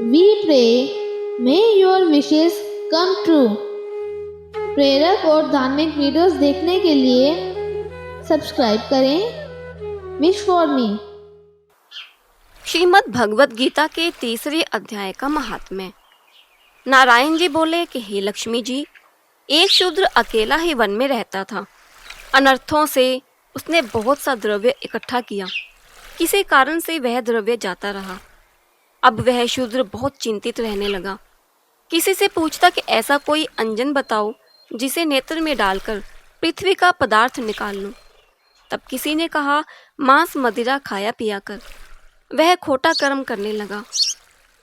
We pray, may your wishes come true। प्रेरक और धार्मिक वीडियोस देखने के लिए सब्सक्राइब करें wish for me. Shrimad Bhagavad Gita के 3 अध्याय का महात्म्य। नारायण जी बोले कि हे लक्ष्मी जी, एक शूद्र अकेला ही वन में रहता था। अनर्थों से उसने बहुत सा द्रव्य इकट्ठा किया। किसी कारण से वह द्रव्य जाता रहा। अब वह शूद्र बहुत चिंतित रहने लगा। किसी से पूछता कि ऐसा कोई अंजन बताओ जिसे नेत्र में डालकर पृथ्वी का पदार्थ निकाल लूं। तब किसी ने कहा, मांस मदिरा खाया पिया कर। वह खोटा कर्म करने लगा।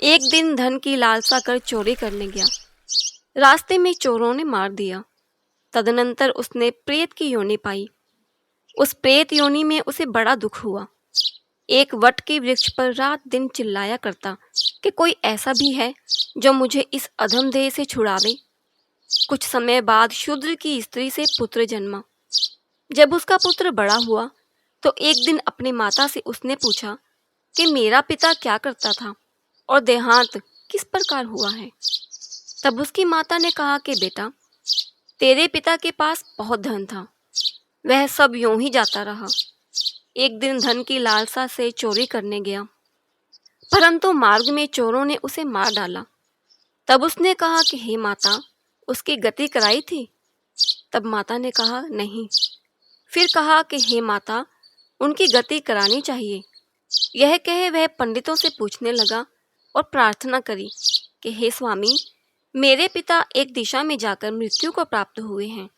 एक दिन धन की लालसा कर चोरी करने गया। रास्ते में चोरों ने मार दिया। तदनंतर उसने प्रेत की योनि पाई। उस प्रेत योनि में उसे बड़ा दुख हुआ। एक वट के वृक्ष पर रात दिन चिल्लाया करता कि कोई ऐसा भी है जो मुझे इस अधम देह से छुड़ावे। कुछ समय बाद शूद्र की स्त्री से पुत्र जन्मा। जब उसका पुत्र बड़ा हुआ तो एक दिन अपनी माता से उसने पूछा कि मेरा पिता क्या करता था और देहांत किस प्रकार हुआ है। तब उसकी माता ने कहा कि बेटा, तेरे पिता के पास बहुत धन था, वह सब यूं ही जाता रहा। एक दिन धन की लालसा से चोरी करने गया, परंतु मार्ग में चोरों ने उसे मार डाला। तब उसने कहा कि हे माता, उसकी गति कराई थी? तब माता ने कहा नहीं। फिर कहा कि हे माता, उनकी गति करानी चाहिए। यह कहे वह पंडितों से पूछने लगा और प्रार्थना करी कि हे स्वामी, मेरे पिता एक दिशा में जाकर मृत्यु को प्राप्त हुए हैं,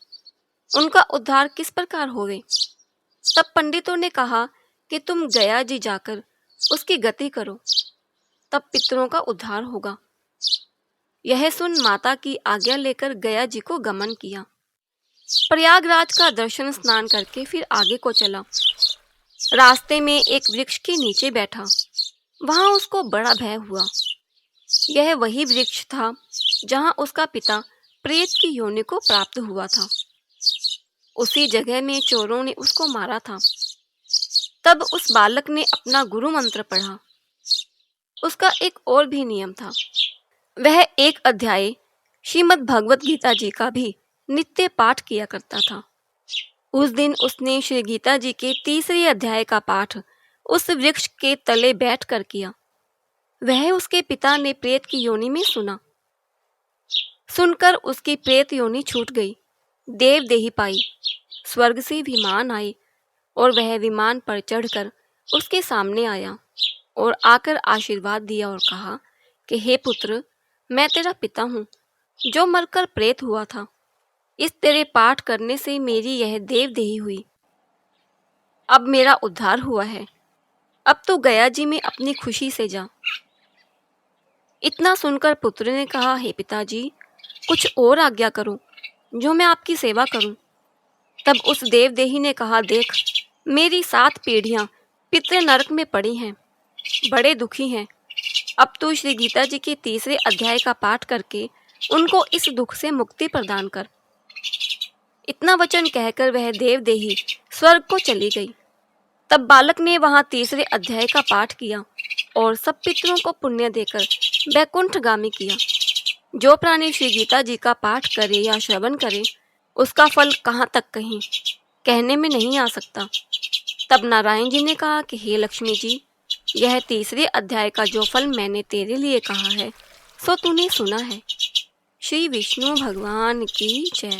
उनका उद्धार किस प्रकार होवे? तब पंडितों ने कहा कि तुम गया जी जाकर उसकी गति करो, तब पितरों का उद्धार होगा। यह सुन माता की आज्ञा लेकर गया जी को गमन किया। प्रयागराज का दर्शन स्नान करके फिर आगे को चला। रास्ते में एक वृक्ष के नीचे बैठा। वहां उसको बड़ा भय हुआ। यह वही वृक्ष था जहां उसका पिता प्रेत की योनि को प्राप्त हुआ था। उसी जगह में चोरों ने उसको मारा था। तब उस बालक ने अपना गुरु मंत्र पढ़ा। उसका एक और भी नियम था। वह 1 अध्याय श्रीमद् भगवत गीता जी का भी नित्य पाठ किया करता था। उस दिन उसने श्री गीता जी के 3 अध्याय का पाठ उस वृक्ष के तले बैठकर किया। वह उसके पिता ने प्रेत की योनि में सुना। सुनकर उसकी प्रेत योनि छूट गई, देवदेही पाई। स्वर्ग से विमान आए और वह विमान पर चढ़कर उसके सामने आया और आकर आशीर्वाद दिया और कहा कि हे पुत्र, मैं तेरा पिता हूँ जो मरकर प्रेत हुआ था। इस तेरे पाठ करने से मेरी यह देवदेही हुई। अब मेरा उद्धार हुआ है। अब तो गया जी में अपनी खुशी से जा। इतना सुनकर पुत्र ने कहा, हे पिताजी, कुछ और आज्ञा करो जो मैं आपकी सेवा करूं। तब उस देवदेही ने कहा, देख, मेरी 7 पीढ़ियां पितृ नरक में पड़ी हैं, बड़े दुखी हैं। अब तू श्री गीता जी के 3 अध्याय का पाठ करके उनको इस दुख से मुक्ति प्रदान कर। इतना वचन कहकर वह देवदेही स्वर्ग को चली गई। तब बालक ने वहां 3 अध्याय का पाठ किया और सब पितरों को पुण्य देकर वैकुंठगामी किया। जो प्राणी श्री गीता जी का पाठ करे या श्रवण करे, उसका फल कहाँ तक कहीं कहने में नहीं आ सकता। तब नारायण जी ने कहा कि हे लक्ष्मी जी, यह 3 अध्याय का जो फल मैंने तेरे लिए कहा है सो तूने सुना है। श्री विष्णु भगवान की जय।